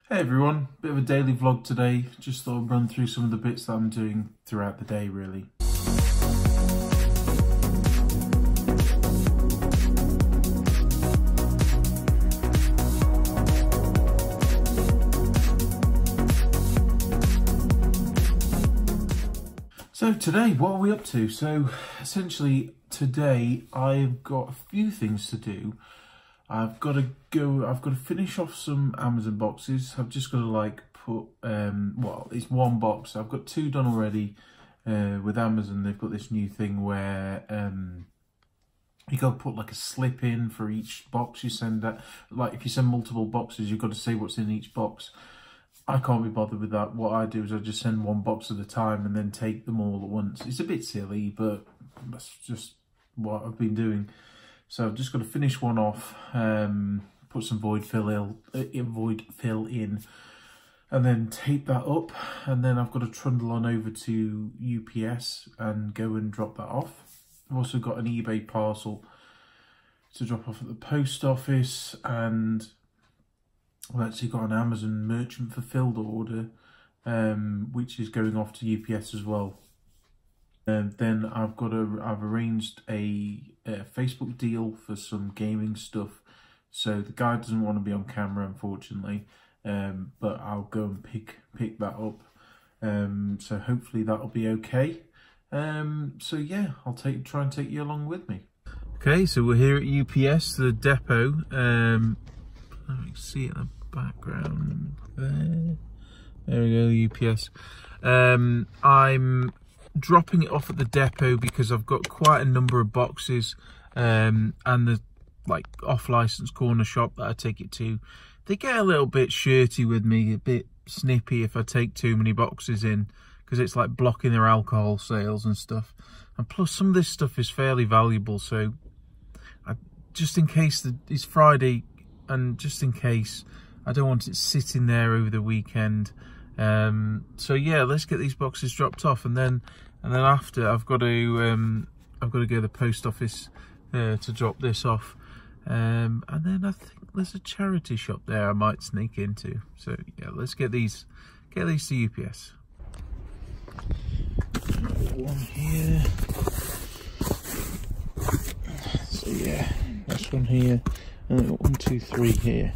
Hey everyone, bit of a daily vlog today. Just thought I'd run through some of the bits that I'm doing throughout the day really. So today, what are we up to? So essentially today I've got a few things to do. I've got to finish off some Amazon boxes. I've just got to put, well, it's one box. I've got two done already with Amazon. They've got this new thing where you got to put like a slip in for each box you send out. Like if you send multiple boxes, you've got to say what's in each box. I can't be bothered with that. What I do is I just send one box at a time and then take them all at once. It's a bit silly, but that's just what I've been doing. So I've just got to finish one off, put some void fill in, and then tape that up. And then I've got to trundle on over to UPS and go and drop that off. I've also got an eBay parcel to drop off at the post office, and I've actually got an Amazon merchant fulfilled order, which is going off to UPS as well. Then I've arranged a Facebook deal for some gaming stuff. So the guy doesn't want to be on camera, unfortunately, but I'll go and pick that up. So hopefully that'll be okay. So yeah, I'll try and take you along with me. Okay, so we're here at UPS, the depot. Let me see it in the background there. There we go, UPS. I'm dropping it off at the depot because I've got quite a number of boxes, and the off-license corner shop that I take it to, they get a little bit shirty with me, a bit snippy if I take too many boxes in, because it's like blocking their alcohol sales and stuff. And plus some of this stuff is fairly valuable, so just in case it's Friday, and just in case I don't want it sitting there over the weekend. So yeah, let's get these boxes dropped off, and then after I've got to go to the post office to drop this off, and then I think there's a charity shop there I might sneak into. So yeah, let's get these to UPS. One here. So yeah, this one here, and then 1, 2, 3 here.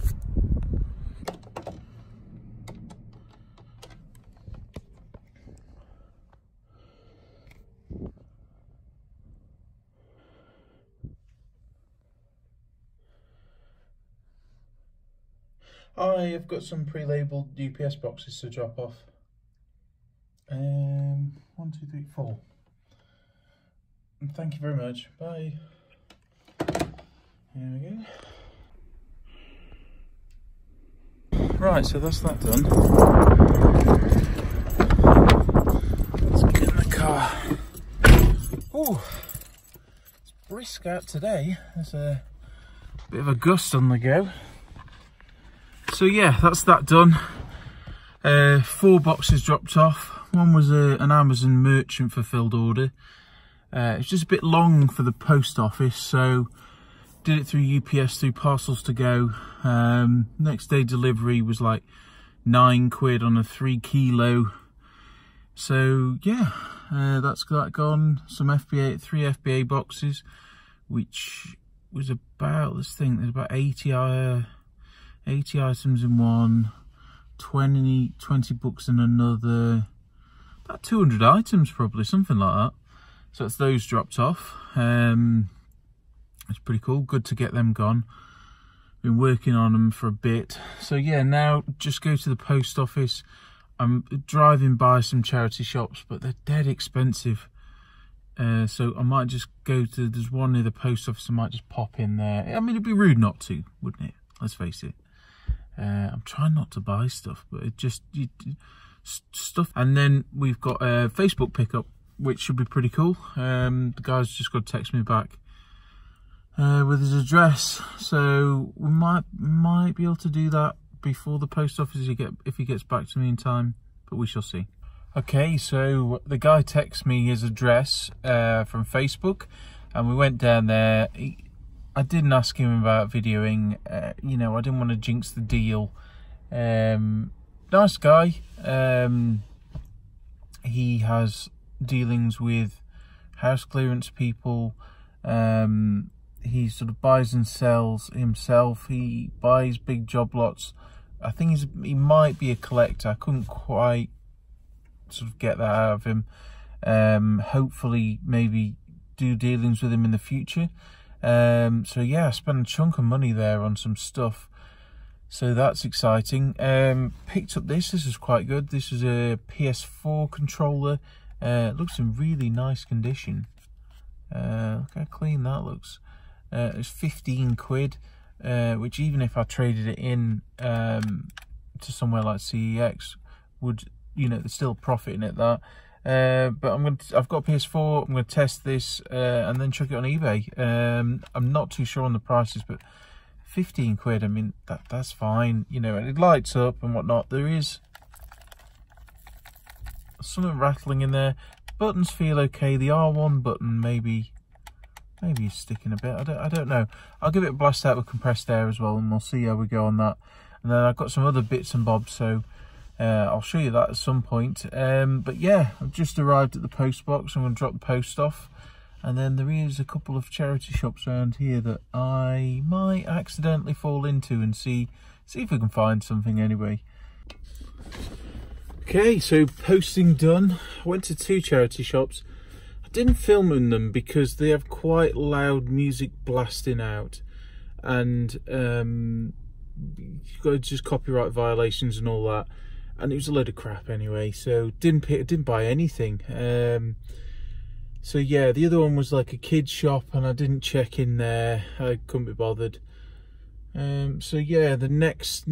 I've got some pre-labelled UPS boxes to drop off. 1, 2, 3, 4. And thank you very much. Bye. Here we go. Right, so that's that done. Let's get in the car. Oh, it's brisk out today. There's a bit of a gust on the go. So yeah, that's that done. 4 boxes dropped off. One was an Amazon merchant fulfilled order. It's just a bit long for the post office, so did it through UPS, through Parcels to go. Next day delivery was like £9 on a 3 kilo. So yeah, that's that gone. Some 3 FBA boxes, which was about, let's think, there's about 80 items in one, 20 books in another, about 200 items probably, something like that. So that's those dropped off. It's pretty cool, good to get them gone. Been working on them for a bit. So yeah, now just go to the post office. I'm driving by some charity shops, but they're dead expensive. So I might just go to, there's one near the post office, I might just pop in there. I mean, it'd be rude not to, wouldn't it? Let's face it. I'm trying not to buy stuff, but it just stuff. And then we've got a Facebook pickup, which should be pretty cool. The guy's just got to text me back with his address, so we might be able to do that before the post office if he gets back to me in time, but we shall see. Okay, so the guy texted me his address from Facebook, and we went down there. I didn't ask him about videoing, you know, I didn't want to jinx the deal. Nice guy. He has dealings with house clearance people. He sort of buys and sells himself. He buys big job lots. I think he might be a collector. I couldn't quite sort of get that out of him. Hopefully maybe do dealings with him in the future. So yeah, I spent a chunk of money there on some stuff, so that's exciting. Picked up this is quite good. This is a PS4 controller. It looks in really nice condition. Look how clean that looks. It's 15 quid, which even if I traded it in to somewhere like CEX, would, you know, they're still profiting at that. But I've got a PS4. I'm gonna test this and then chuck it on eBay. I'm not too sure on the prices, but 15 quid. I mean, that's fine, you know. And it lights up and whatnot. There is something rattling in there. Buttons feel okay. The R1 button maybe is sticking a bit. I don't know. I'll give it a blast out with compressed air as well, and we'll see how we go on that. And then I've got some other bits and bobs, so I'll show you that at some point. But yeah, I've just arrived at the post box. I'm going to drop the post off, and then there is a couple of charity shops around here that I might accidentally fall into and see if we can find something anyway. Okay, so posting done. I went to 2 charity shops. I didn't film in them because they have quite loud music blasting out, and you've got just copyright violations and all that. And it was a load of crap anyway, so didn't buy anything. So yeah, the other one was like a kid's shop, and I didn't check in there. I couldn't be bothered. So yeah, the next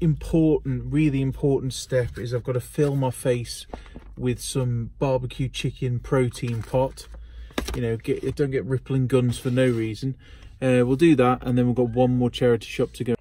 really important step is I've got to fill my face with some barbecue chicken protein pot. You know, don't get rippling guns for no reason. We'll do that, and then we've got one more charity shop to go.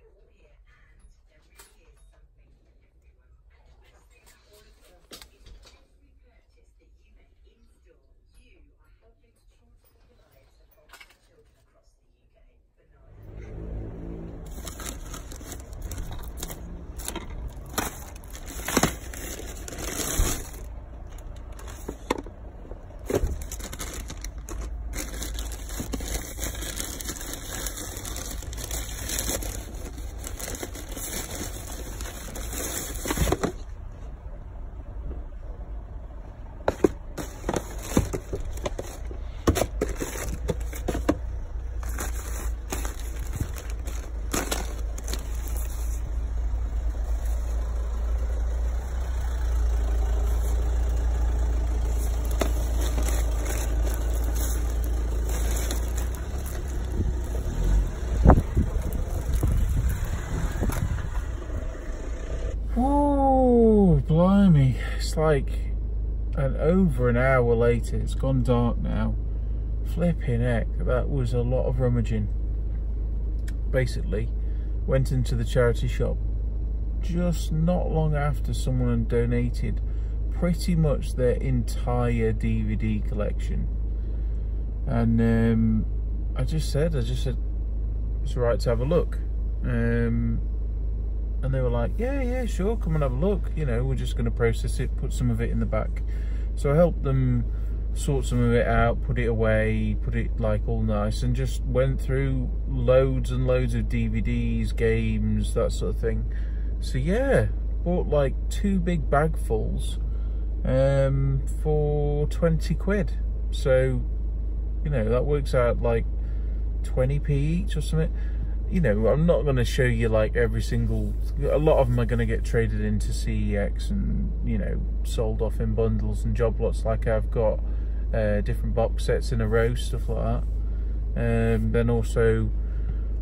Oh, blimey. It's like over an hour later. It's gone dark now. Flipping heck, that was a lot of rummaging. Basically, went into the charity shop just not long after someone had donated pretty much their entire DVD collection. And I just said it's right to have a look. And they were like, yeah, sure, come and have a look. You know, we're just going to process it, put some of it in the back. So I helped them sort some of it out, put it away, put it like all nice, and just went through loads and loads of DVDs, games, that sort of thing. So yeah, bought like 2 big bagfuls for 20 quid. So, you know, that works out like 20p each or something. You know, I'm not going to show you like every single, a lot of them are going to get traded into CEX and, you know, sold off in bundles and job lots, like I've got different box sets in a row, stuff like that. Then also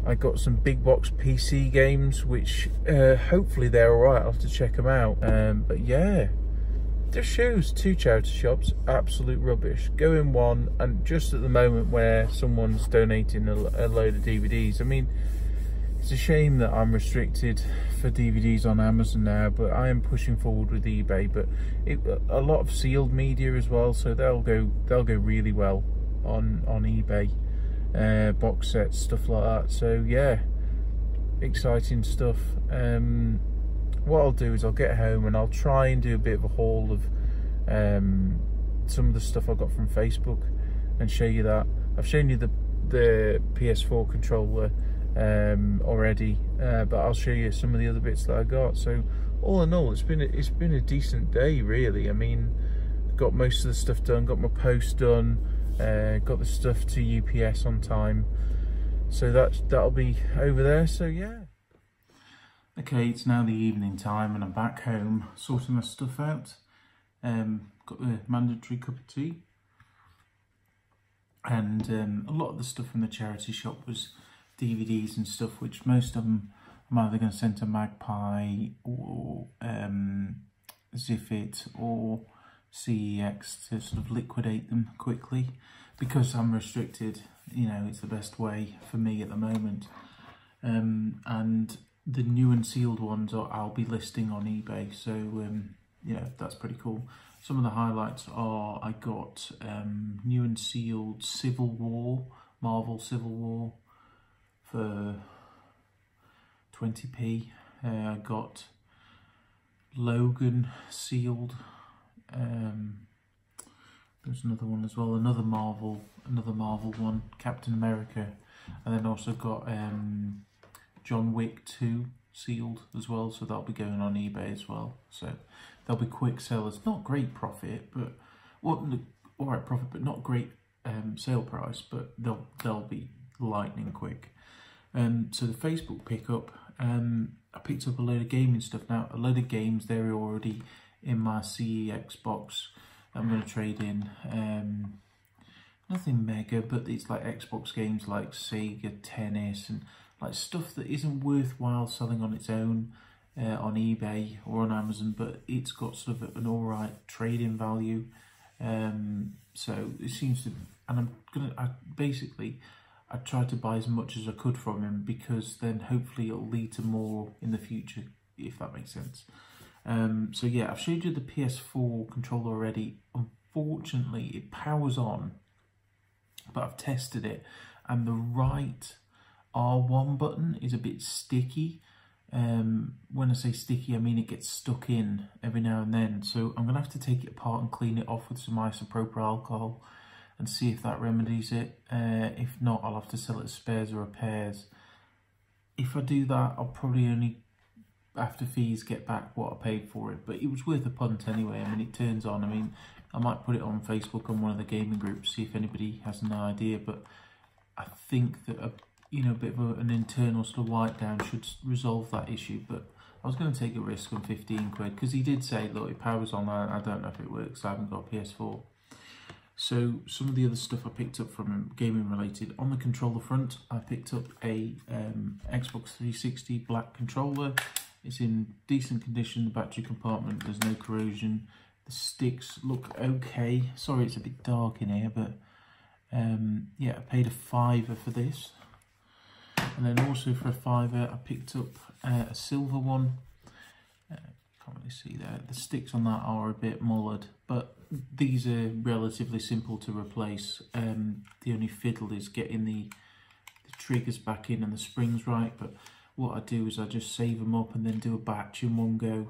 I got some big box PC games, which hopefully they're alright. I'll have to check them out. But yeah, just shows 2 charity shops, absolute rubbish. Go in one, and just at the moment where someone's donating a load of DVDs. I mean, it's a shame that I'm restricted for DVDs on Amazon now, but I am pushing forward with eBay. But a lot of sealed media as well, so they'll go really well on eBay. Box sets, stuff like that. So yeah, exciting stuff. what I'll do is I'll get home and I'll try and do a bit of a haul of some of the stuff I got from Facebook and show you that. I've shown you the PS4 controller already, but I'll show you some of the other bits that I got. So all in all, it's been a decent day, really. I mean, got most of the stuff done, got my post done, got the stuff to UPS on time, so that'll be over there. So yeah. Okay, it's now the evening time and I'm back home sorting my stuff out. Got the mandatory cup of tea, and a lot of the stuff from the charity shop was DVDs and stuff, which most of them I'm either going to send to Magpie or Ziffit or CEX to sort of liquidate them quickly, because I'm restricted. You know, it's the best way for me at the moment. And the new and sealed ones I'll be listing on eBay, so yeah, that's pretty cool. Some of the highlights are I got new and sealed Civil War, Marvel Civil War for 20p. I got Logan sealed. There's another one as well, another Marvel one, Captain America, and then also got John Wick 2 sealed as well, so that'll be going on eBay as well. So they'll be quick sellers, not great profit, but all right profit, but not great sale price, but they'll be lightning quick. So the Facebook pickup, I picked up a load of gaming stuff. Now a load of games, they're already in my CEX box. I'm going to trade in nothing mega, but it's like Xbox games like Sega Tennis and like stuff that isn't worthwhile selling on its own on eBay or on Amazon, but it's got sort of an alright trading value. So it seems to, and I tried to buy as much as I could from him, because then hopefully it'll lead to more in the future, if that makes sense. So yeah, I've showed you the PS4 controller already. Unfortunately, it powers on, but I've tested it, and the right R1 button is a bit sticky. When I say sticky, I mean it gets stuck in every now and then. So I'm gonna have to take it apart and clean it off with some isopropyl alcohol and see if that remedies it. If not, I'll have to sell it as spares or repairs. If I do that, I'll probably only, after fees, get back what I paid for it, but it was worth a punt anyway. I mean, it turns on. I mean, I might put it on Facebook on one of the gaming groups, see if anybody has an idea, but I think that a bit of an internal sort of wipe down should resolve that issue. But I was going to take a risk on 15 quid, because he did say, look, it powers on. I don't know if it works, I haven't got a PS4. So some of the other stuff I picked up from him, gaming related. On the controller front, I picked up a Xbox 360 black controller. It's in decent condition, the battery compartment, there's no corrosion. The sticks look okay. Sorry it's a bit dark in here, but yeah, I paid a £5 for this. And then also for a £5 I picked up a silver one. Can't really see there. The sticks on that are a bit mullered, but these are relatively simple to replace. The only fiddle is getting the triggers back in and the springs right, but what I do is I just save them up and then do a batch in one go.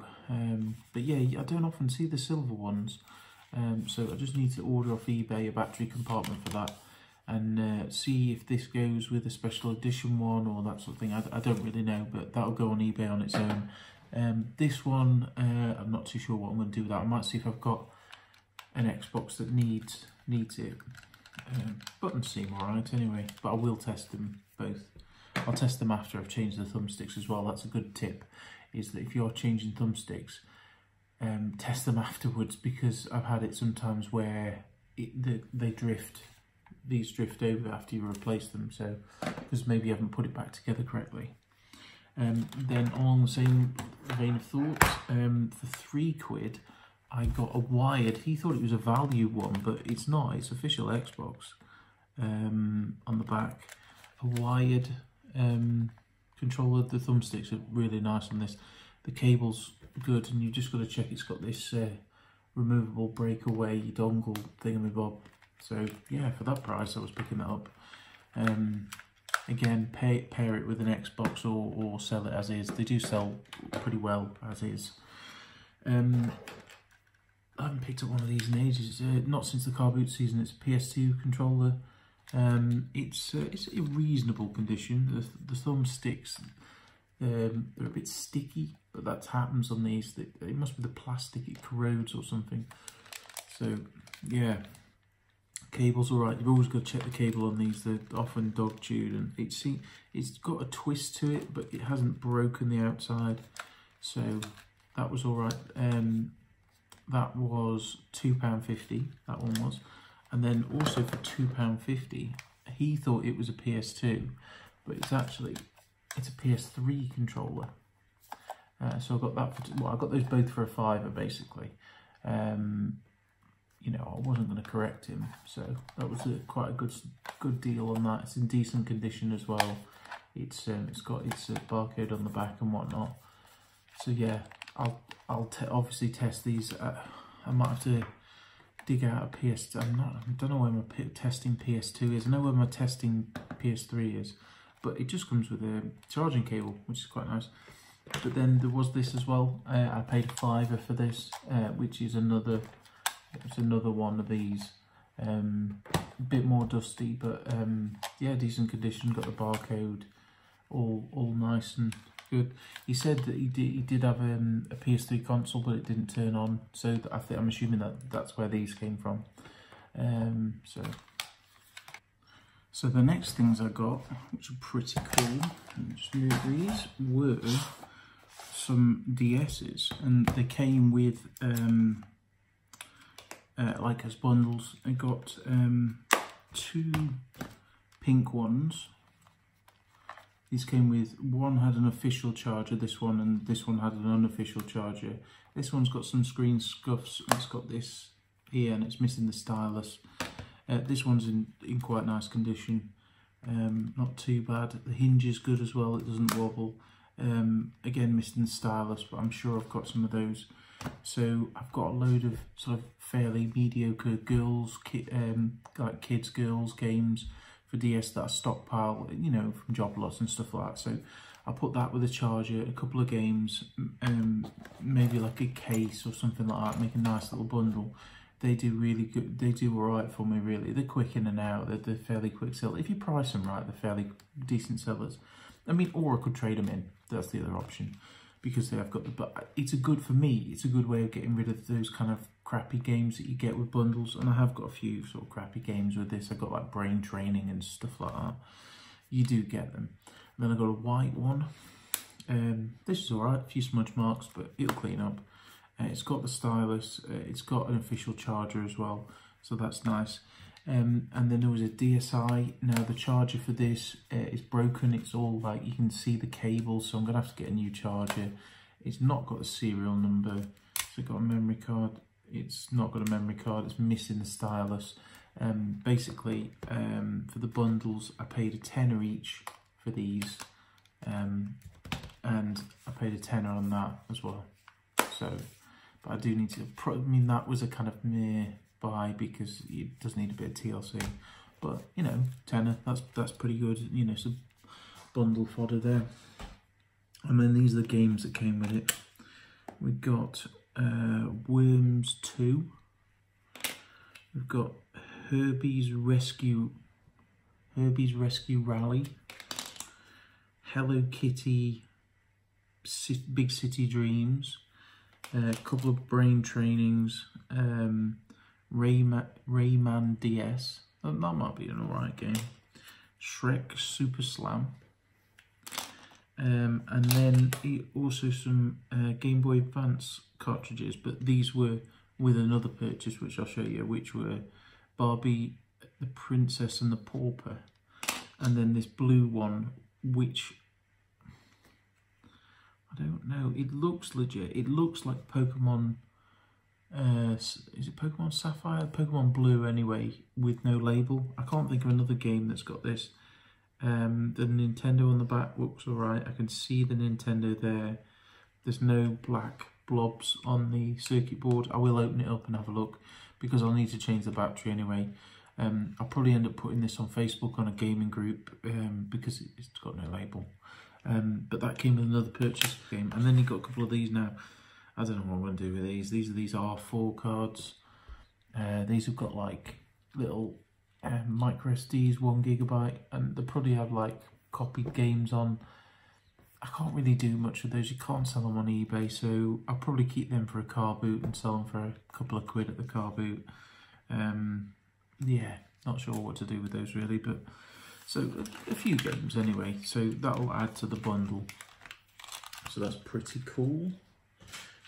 But yeah, I don't often see the silver ones, so I just need to order off eBay a battery compartment for that, and see if this goes with a special edition one or that sort of thing. I don't really know, but that'll go on eBay on its own. This one, I'm not too sure what I'm going to do with that. I might see if I've got an Xbox that needs it. Buttons seem alright anyway, but I will test them both. I'll test them after I've changed the thumbsticks as well. That's a good tip, is that if you're changing thumbsticks, test them afterwards, because I've had it sometimes where they drift. These drift over after you replace them, so because maybe you haven't put it back together correctly. Then along the same vein of thought, for £3 I got a wired. He thought it was a value one, but it's not. It's official Xbox. On the back, a wired controller. The thumbsticks are really nice on this. The cable's good, and you just got to check it's got this removable breakaway dongle thingamabob. So yeah, for that price I was picking that up. Again, pair it with an Xbox or sell it as is. They do sell pretty well as is. I haven't picked up one of these in ages, not since the car boot season. It's a PS2 controller. It's in reasonable condition. The thumbsticks, they're a bit sticky, but that happens on these. It must be the plastic, it corrodes or something. So yeah, cable's alright. You've always got to check the cable on these. They're often dog chewed, and it's got a twist to it, but it hasn't broken the outside. So that was alright. That was £2.50, that one was. And then also for £2.50, he thought it was a PS2, but it's a PS3 controller. So I got that for, I got those both for a £5 basically. You know, I wasn't going to correct him, so that was quite a good deal on that. It's in decent condition as well. It's got its barcode on the back and whatnot. So yeah, I'll obviously test these. I might have to dig out a PS2. I don't know where my testing PS2 is. I know where my testing PS3 is, but it just comes with a charging cable, which is quite nice. But then there was this as well. I paid £5 for this, which is another one of these. A bit more dusty, but yeah, decent condition. Got the barcode, all nice and good. He said that he did have a PS3 console, but it didn't turn on. So I'm assuming that's where these came from. So the next things I got, which are pretty cool, just move these, were some DS's, and they came with like as bundles. I got 2 pink ones. These came with, one had an official charger, this one, and this one had an unofficial charger. This one's got some screen scuffs. It's got this here and it's missing the stylus. This one's in quite nice condition, not too bad. The hinge is good as well, it doesn't wobble. Again, missing the stylus, but I'm sure I've got some of those. So I've got a load of sort of fairly mediocre girls, like kids, girls games for DS that I stockpile, you know, from job lots and stuff like that. So I put that with a charger, a couple of games, maybe like a case or something like that, make a nice little bundle. They do really good, they do alright for me really. They're quick in and out, they're fairly quick sellers. If you price them right, they're fairly decent sellers. I mean, or I could trade them in, that's the other option. Because they have got the, but it's a good, for me, it's a good way of getting rid of those kind of crappy games that you get with bundles. And I have got a few sort of crappy games with this. I've got like brain training and stuff like that. You do get them. And then I've got a white one. This is alright, a few smudge marks, but it'll clean up. It's got the stylus, it's got an official charger as well, so that's nice. And then there was a DSi. Now the charger for this is broken. It's all like, you can see the cable, so I'm gonna have to get a new charger. It's not got a serial number. So it's got a memory card. It's not got a memory card. It's missing the stylus. Basically, for the bundles, I paid a tenner each for these, and I paid a tenner on that as well. So, but I do need to. I mean, that was a kind of meh buy because it does need a bit of TLC, but you know, tenner, that's pretty good. You know, some bundle fodder there. And then these are the games that came with it. We got Worms 2. We've got Herbie's Rescue Rally, Hello Kitty Big City Dreams, a couple of brain trainings, Rayman DS, that might be an alright game, Shrek Super Slam, and then also some Game Boy Advance cartridges, but these were with another purchase which I'll show you, which were Barbie, the Princess and the Pauper, and then this blue one, which I don't know, it looks legit. It looks like Pokemon, is it Pokemon Sapphire? Pokemon Blue anyway, with no label. I can't think of another game that's got this. The Nintendo on the back looks alright. I can see the Nintendo there. There's no black blobs on the circuit board. I will open it up and have a look because I'll need to change the battery anyway. I'll probably end up putting this on Facebook on a gaming group because it's got no label. But that came with another purchase game, and then you got a couple of these now. I don't know what I'm going to do with these. These are R4 cards. These have got like little micro SDs, 1 GB, and they probably have like copied games on. I can't really do much with those. You can't sell them on eBay, so I'll probably keep them for a car boot and sell them for a couple of quid at the car boot. Yeah, not sure what to do with those really, but so a few games anyway. So that'll add to the bundle. So that's pretty cool.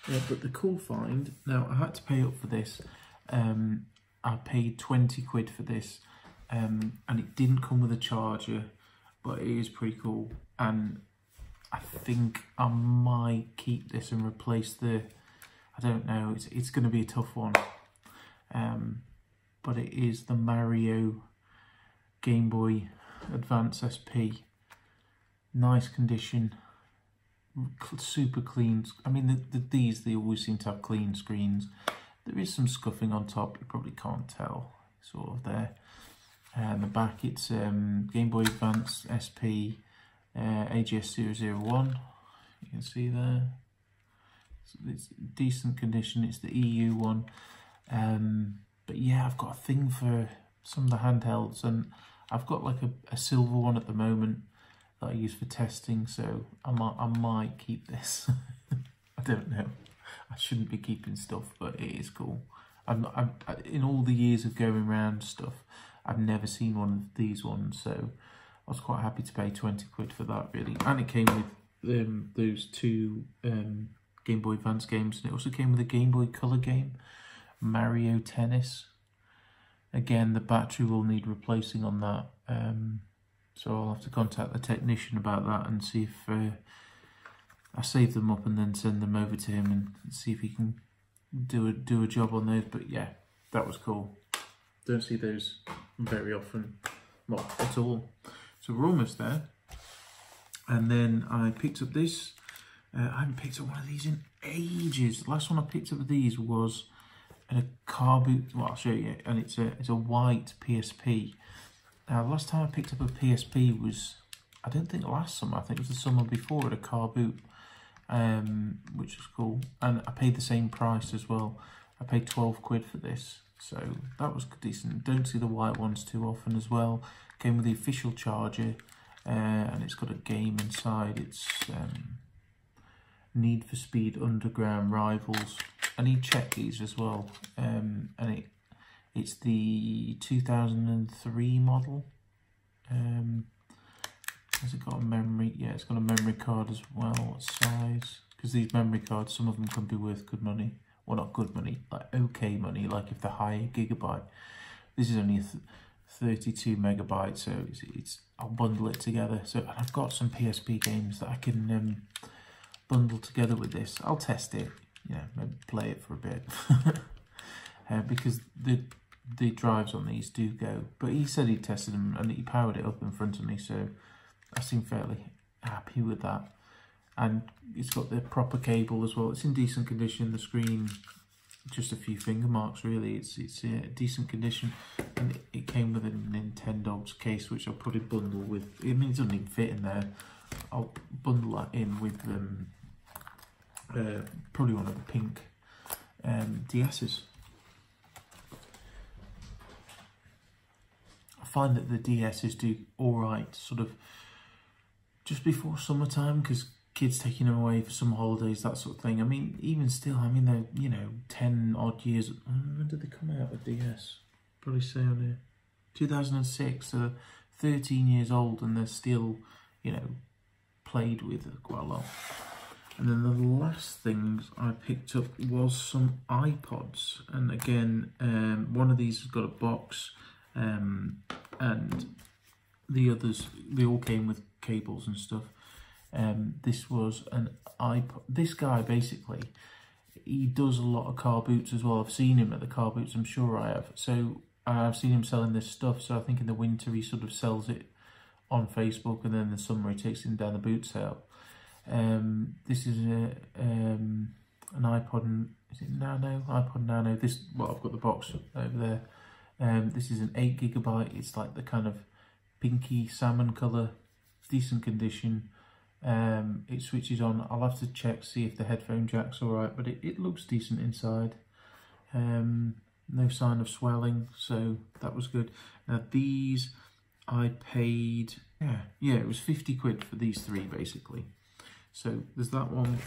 Yeah, but the cool find, now I had to pay up for this. I paid 20 quid for this, and it didn't come with a charger, but it is pretty cool. And I think I might keep this and replace the, I don't know, it's going to be a tough one. But it is the Mario Game Boy Advance SP. Nice condition, super clean. I mean, they always seem to have clean screens. There is some scuffing on top, you probably can't tell, sort of there. The back, it's Game Boy Advance SP AGS001, you can see there. It's decent condition, it's the EU one. But yeah, I've got a thing for some of the handhelds, and I've got like a silver one at the moment that I use for testing, so I might keep this. I don't know. I shouldn't be keeping stuff, but it is cool. In all the years of going around stuff, I've never seen one of these ones, so I was quite happy to pay 20 quid for that, really. And it came with those 2 Game Boy Advance games, and it also came with a Game Boy Color game, Mario Tennis. Again, the battery will need replacing on that, so I'll have to contact the technician about that and see if I save them up and then send them over to him and see if he can do a job on those. But yeah, that was cool. Don't see those very often, well, at all. So we're almost there. And then I picked up this. I haven't picked up one of these in ages. The last one I picked up of these was a car boot. Well, I'll show you. And it's a white PSP. Now, the last time I picked up a PSP was, I don't think last summer. I think it was the summer before at a car boot, which was cool. And I paid the same price as well. I paid 12 quid for this. So that was decent. Don't see the white ones too often as well. Came with the official charger, and it's got a game inside. It's Need for Speed Underground Rivals. I need to check these as well. And it's the 2003 model. Has it got a memory? Yeah, it's got a memory card as well. What size? Because these memory cards, some of them can be worth good money. Well, not good money, like okay money, like if they're higher gigabyte. This is only 32 megabytes, so I'll bundle it together. So and I've got some PSP games that I can bundle together with this. I'll test it, yeah, maybe play it for a bit, because the drives on these do go. But he said he tested them and he powered it up in front of me, so I seem fairly happy with that. And it's got the proper cable as well. It's in decent condition. The screen, just a few finger marks really. It's decent condition, and it came with a Nintendo's case, which I'll probably bundle with. I mean, it doesn't even fit in there. I'll bundle that in with probably one of the pink DS's. I find that the DS's do all right, sort of just before summertime, because kids taking them away for summer holidays, that sort of thing. I mean, even still, I mean, they're, you know, 10 odd years. When did they come out with DS? Probably say on here 2006, so 13 years old, and they're still, you know, played with quite a lot. And then the last things I picked up was some iPods, and again, one of these has got a box, and the others, they all came with cables and stuff. This was an iPod. This guy, basically, he does a lot of car boots as well. I've seen him at the car boots, I'm sure I have. So I've seen him selling this stuff. So I think in the winter he sort of sells it on Facebook, and then in the summer he takes it down the boot sale. This is an iPod, is it Nano? iPod Nano. This, well, I've got the box over there. This is an 8GB. It's like the kind of pinky salmon colour, decent condition. It switches on. I'll have to check, see if the headphone jack's alright, but it looks decent inside. No sign of swelling, so that was good. Now these I paid, yeah, it was 50 quid for these three basically. So there's that one,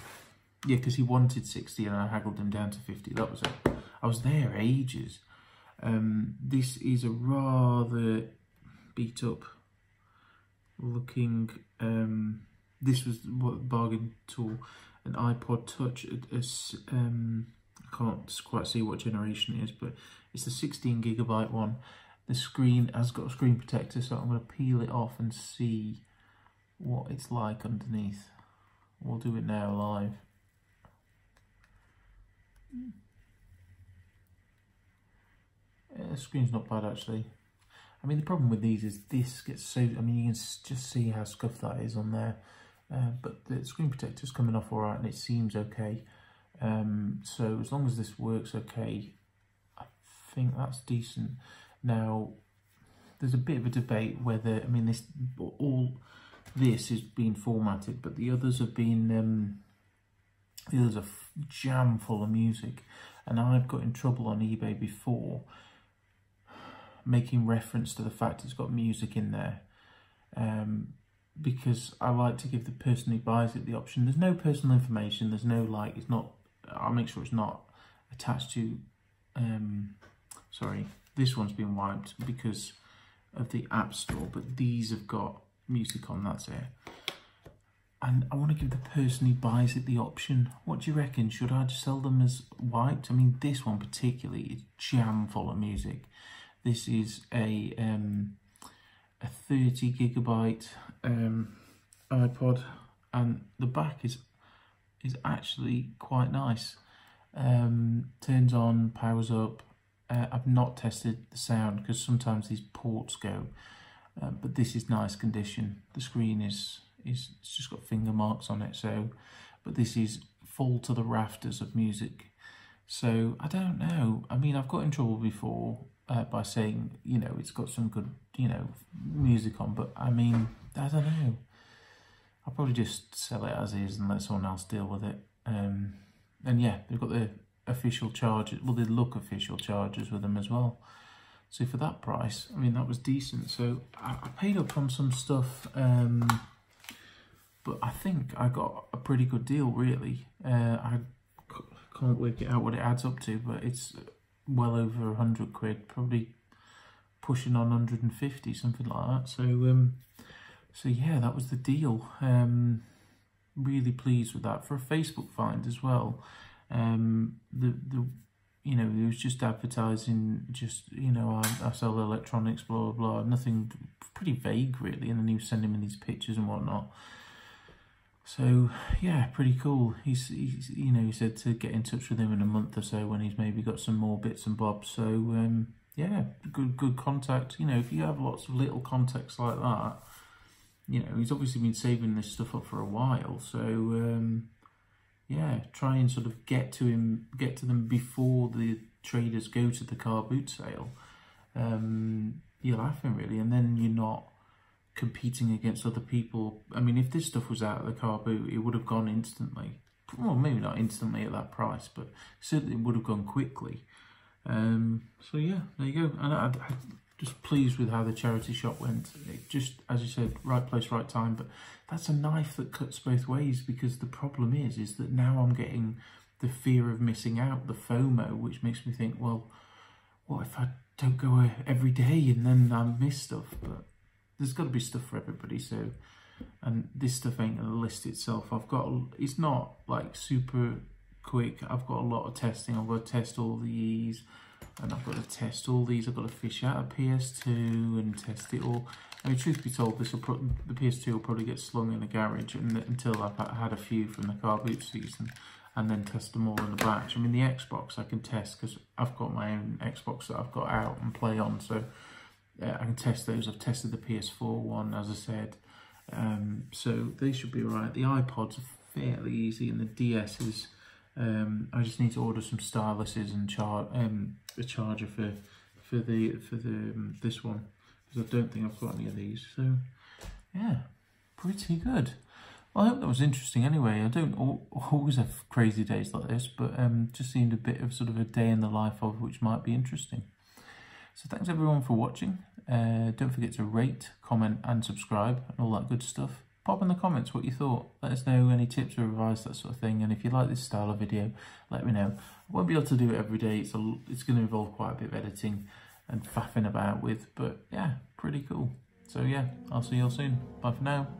yeah, because he wanted 60 and I haggled him down to 50, that was it. I was there ages. This is a rather beat up looking, this was what bargain tool, an iPod Touch. I can't quite see what generation it is, but it's the 16GB one. The screen has got a screen protector, so I'm going to peel it off and see what it's like underneath. We'll do it now live. The screen's not bad actually. I mean, the problem with these is this gets so, I mean, you can just see how scuffed that is on there. But the screen protector's coming off alright and it seems okay. So as long as this works okay, I think that's decent. Now, there's a bit of a debate whether, I mean, this is being formatted, but the others have been, the others are jam full of music, and I've got in trouble on eBay before making reference to the fact it's got music in there, because I like to give the person who buys it the option. There's no personal information, there's no like, it's not, I'll make sure it's not attached to, sorry, this one's been wiped because of the App Store, but these have got music on, that's it. And I want to give the person who buys it the option. What do you reckon? Should I just sell them as wiped? I mean, this one particularly is jam full of music. This is a 30GB iPod, and the back is actually quite nice. Turns on, powers up. I've not tested the sound because sometimes these ports go, but this is nice condition. The screen it's just got finger marks on it, so, but this is full to the rafters of music. So I don't know. I mean, I've got in trouble before by saying, you know, it's got some good, you know, music on, but I mean, I don't know. I'll probably just sell it as is and let someone else deal with it. And yeah, they've got the official charges, well, they look official charges with them as well. So for that price, I mean, that was decent. So I paid up on some stuff, but I think I got a pretty good deal, really. I can't work it out what it adds up to, but it's well over 100 quid, probably pushing on 150, something like that. So yeah, that was the deal. Really pleased with that. For a Facebook find as well. You know, it was just advertising, just, you know, I sell electronics, blah, blah, blah, nothing, pretty vague really, and then he was sending me these pictures and whatnot. So yeah, pretty cool. He's you know, he said to get in touch with him in a month or so when he's maybe got some more bits and bobs. So yeah, good contact. You know, if you have lots of little contacts like that, you know, he's obviously been saving this stuff up for a while. So yeah, try and sort of get to them before the traders go to the car boot sale. You're laughing really, and then you're not competing against other people. I mean, if this stuff was out of the car boot, it would have gone instantly. Well, maybe not instantly at that price, but certainly it would have gone quickly. So yeah, there you go. And I'm just pleased with how the charity shop went. It just, as you said, right place, right time. But that's a knife that cuts both ways, because the problem is that now I'm getting the fear of missing out, the FOMO, which makes me think, well, what if I don't go every day and then I miss stuff? But there's got to be stuff for everybody. So, and this stuff ain't going to list itself. It's not like super quick. I've got a lot of testing. I've got to test all these, and I've got to test all these. I've got to fish out a PS2 and test it all. I mean, truth be told, the PS2 will probably get slung in a garage until I've had a few from the car boot season, and then test them all in a batch. I mean, the Xbox I can test because I've got my own Xbox that I've got out and play on, so I can test those. I've tested the PS4 one, as I said, so they should be right. The iPods are fairly easy, and the DS is, I just need to order some styluses and a charger for for this one, because I don't think I've got any of these. So yeah, pretty good. Well, I hope that was interesting anyway. I don't always have crazy days like this, but just seemed a bit of sort of a day in the life of which might be interesting. So thanks everyone for watching. Don't forget to rate, comment and subscribe and all that good stuff. Pop in the comments what you thought. Let us know any tips or advice, that sort of thing. And if you like this style of video, let me know. I won't be able to do it every day. It's going to involve quite a bit of editing and faffing about with, but yeah, pretty cool. So yeah, I'll see you all soon. Bye for now.